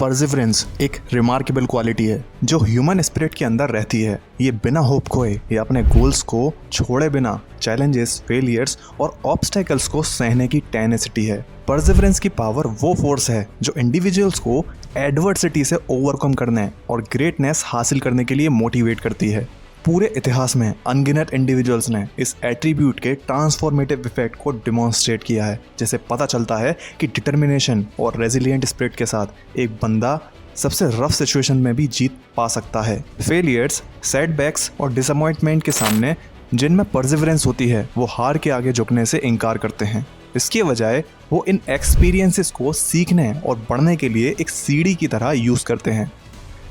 Perseverance एक remarkable quality है जो ह्यूमन स्पिरिट के अंदर रहती है। ये बिना होप खोए या अपने गोल्स को छोड़े बिना चैलेंजेस, फेलियर्स और ऑब्स्टेकल्स को सहने की टेनेसिटी है। परसिवरेंस की पावर वो फोर्स है जो इंडिविजुअल्स को एडवर्सिटी से ओवरकम करने और ग्रेटनेस हासिल करने के लिए मोटिवेट करती है। पूरे इतिहास में अनगिनत इंडिविजुअल्स ने इस एट्रीब्यूट के ट्रांसफॉर्मेटिव इफेक्ट को डिमॉन्स्ट्रेट किया है, जैसे पता चलता है कि डिटर्मिनेशन और रेजिलिएंट स्पिरिट के साथ एक बंदा सबसे रफ सिचुएशन में भी जीत पा सकता है। फेलियर्स, सेटबैक्स और डिसअपॉइंटमेंट के सामने जिनमें परसिवरेंस होती है वो हार के आगे झुकने से इनकार करते हैं। इसके बजाय वो इन एक्सपीरियंसेस को सीखने और बढ़ने के लिए एक सीढ़ी की तरह यूज़ करते हैं।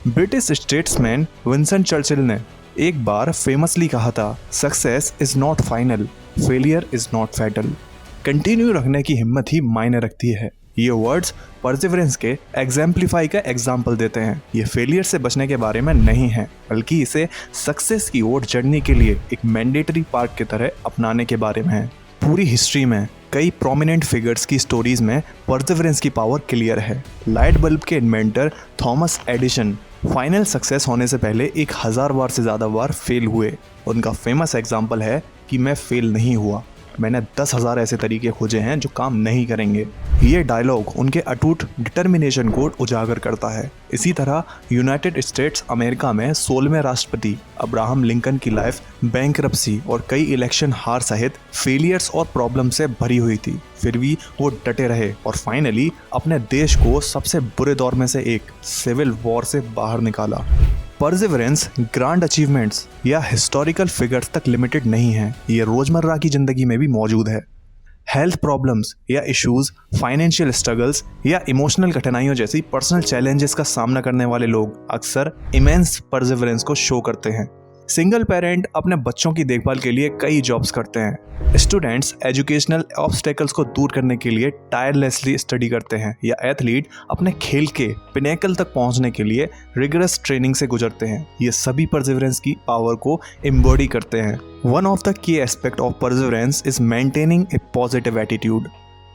ब्रिटिश स्टेट्समैन विंस्टन चर्चिल ने एक बार फेमसली कहा था, success is not final, failure is not fatal. Continue रखने की हिम्मत ही मायने रखती है। ये वर्ड्स परसिवरेंस के एग्जाम्पलीफाई का एग्जाम्पल देते हैं। ये फेलियर से बचने के बारे में नहीं है, बल्कि इसे सक्सेस की ओर चढ़ने के लिए एक मैंडेटरी पार्ट की तरह अपनाने के बारे में है। पूरी हिस्ट्री में कई प्रोमिनेंट फिगर्स की स्टोरीज में परसिवरेंस की पावर क्लियर है। लाइट बल्ब के inventor Thomas Edison final success होने से पहले 1000 बार से ज़्यादा बार फेल हुए। उनका फेमस एग्जाम्पल है कि मैं फेल नहीं हुआ, मैंने 10,000 ऐसे तरीके खोजे हैं जो काम नहीं करेंगे। ये डायलॉग उनके अटूट डिटर्मिनेशन को उजागर करता है। इसी तरह यूनाइटेड स्टेट्स अमेरिका में 16वें राष्ट्रपति अब्राहम लिंकन की लाइफ बैंकरप्सी और कई इलेक्शन हार सहित फेलियर्स और प्रॉब्लम से भरी हुई थी, फिर भी वो डटे रहे और फाइनली अपने देश को सबसे बुरे दौर में से एक सिविल वॉर से बाहर निकाला। परसिवरेंस ग्रांड अचीवमेंट्स या हिस्टोरिकल फिगर्स तक लिमिटेड नहीं है, ये रोजमर्रा की जिंदगी में भी मौजूद है। हेल्थ प्रॉब्लम्स या इश्यूज, फाइनेंशियल स्ट्रगल्स या इमोशनल कठिनाइयों जैसी पर्सनल चैलेंजेस का सामना करने वाले लोग अक्सर इमेंस परसिवरेंस को शो करते हैं। सिंगल पेरेंट अपने बच्चों की देखभाल के लिए कई जॉब्स करते हैं। स्टूडेंट्स एजुकेशनल ऑब्स्टेकल्स को दूर करने के लिए टायरलेसली स्टडी करते हैं, या एथलीट अपने खेल के पिनेकल तक पहुंचने के लिए रिगरस ट्रेनिंग से गुजरते हैं। ये सभी परसिवरेंस की पावर को एम्बॉडी करते हैं। One of the key aspect of perseverance is maintaining A positive attitude.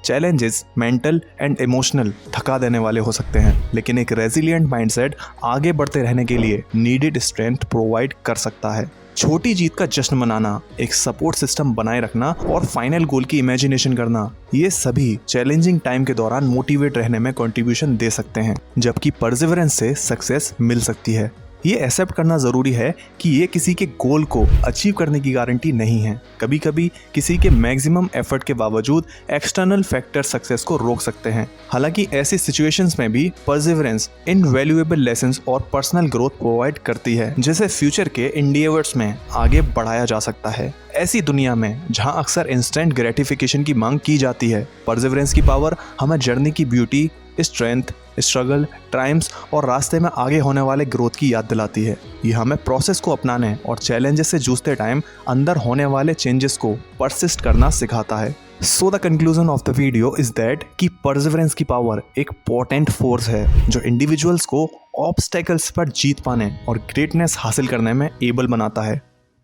Challenges mental and emotional थका देने वाले हो सकते हैं, लेकिन एक रेजिलिएंट माइंडसेट आगे बढ़ते रहने के लिए नीडेड स्ट्रेंथ प्रोवाइड कर सकता है। छोटी जीत का जश्न मनाना, एक सपोर्ट सिस्टम बनाए रखना और फाइनल गोल की इमेजिनेशन करना, ये सभी चैलेंजिंग टाइम के दौरान मोटिवेट रहने में कंट्रीब्यूशन दे सकते हैं, जबकि परसिवरेंस से सक्सेस मिल सकती है। ये एक्सेप्ट करना ज़रूरी है कि ये किसी के गोल को अचीव करने की गारंटी नहीं है। कभी कभी किसी के मैक्सिमम एफर्ट के बावजूद एक्सटर्नल फैक्टर सक्सेस को रोक सकते हैं। हालांकि ऐसी सिचुएशंस में भी परसिवरेंस इनवैल्यूएबल लेसन्स और पर्सनल ग्रोथ प्रोवाइड करती है, जिसे फ्यूचर के एंडिवर्स में आगे बढ़ाया जा सकता है। ऐसी दुनिया में जहां अक्सर इंस्टेंट ग्रेटिफिकेशन की मांग की जाती है, परसिवरेंस की पावर हमें जर्नी की ब्यूटी, स्ट्रेंथ, स्ट्रगल, ट्रायम्फ्स और रास्ते में आगे होने वाले ग्रोथ की याद दिलाती है। ये हमें प्रोसेस को अपनाने और चैलेंजेस से जूझते टाइम अंदर होने वाले चेंजेस को परसिस्ट करना सिखाता है। So the conclusion of the video is that कि परसिवरेंस की पावर एक पोटेंट फोर्स है जो इंडिविजुअल्स को ऑब्स्टेकल्स पर जीत पाने और ग्रेटनेस हासिल करने में एबल बनाता है।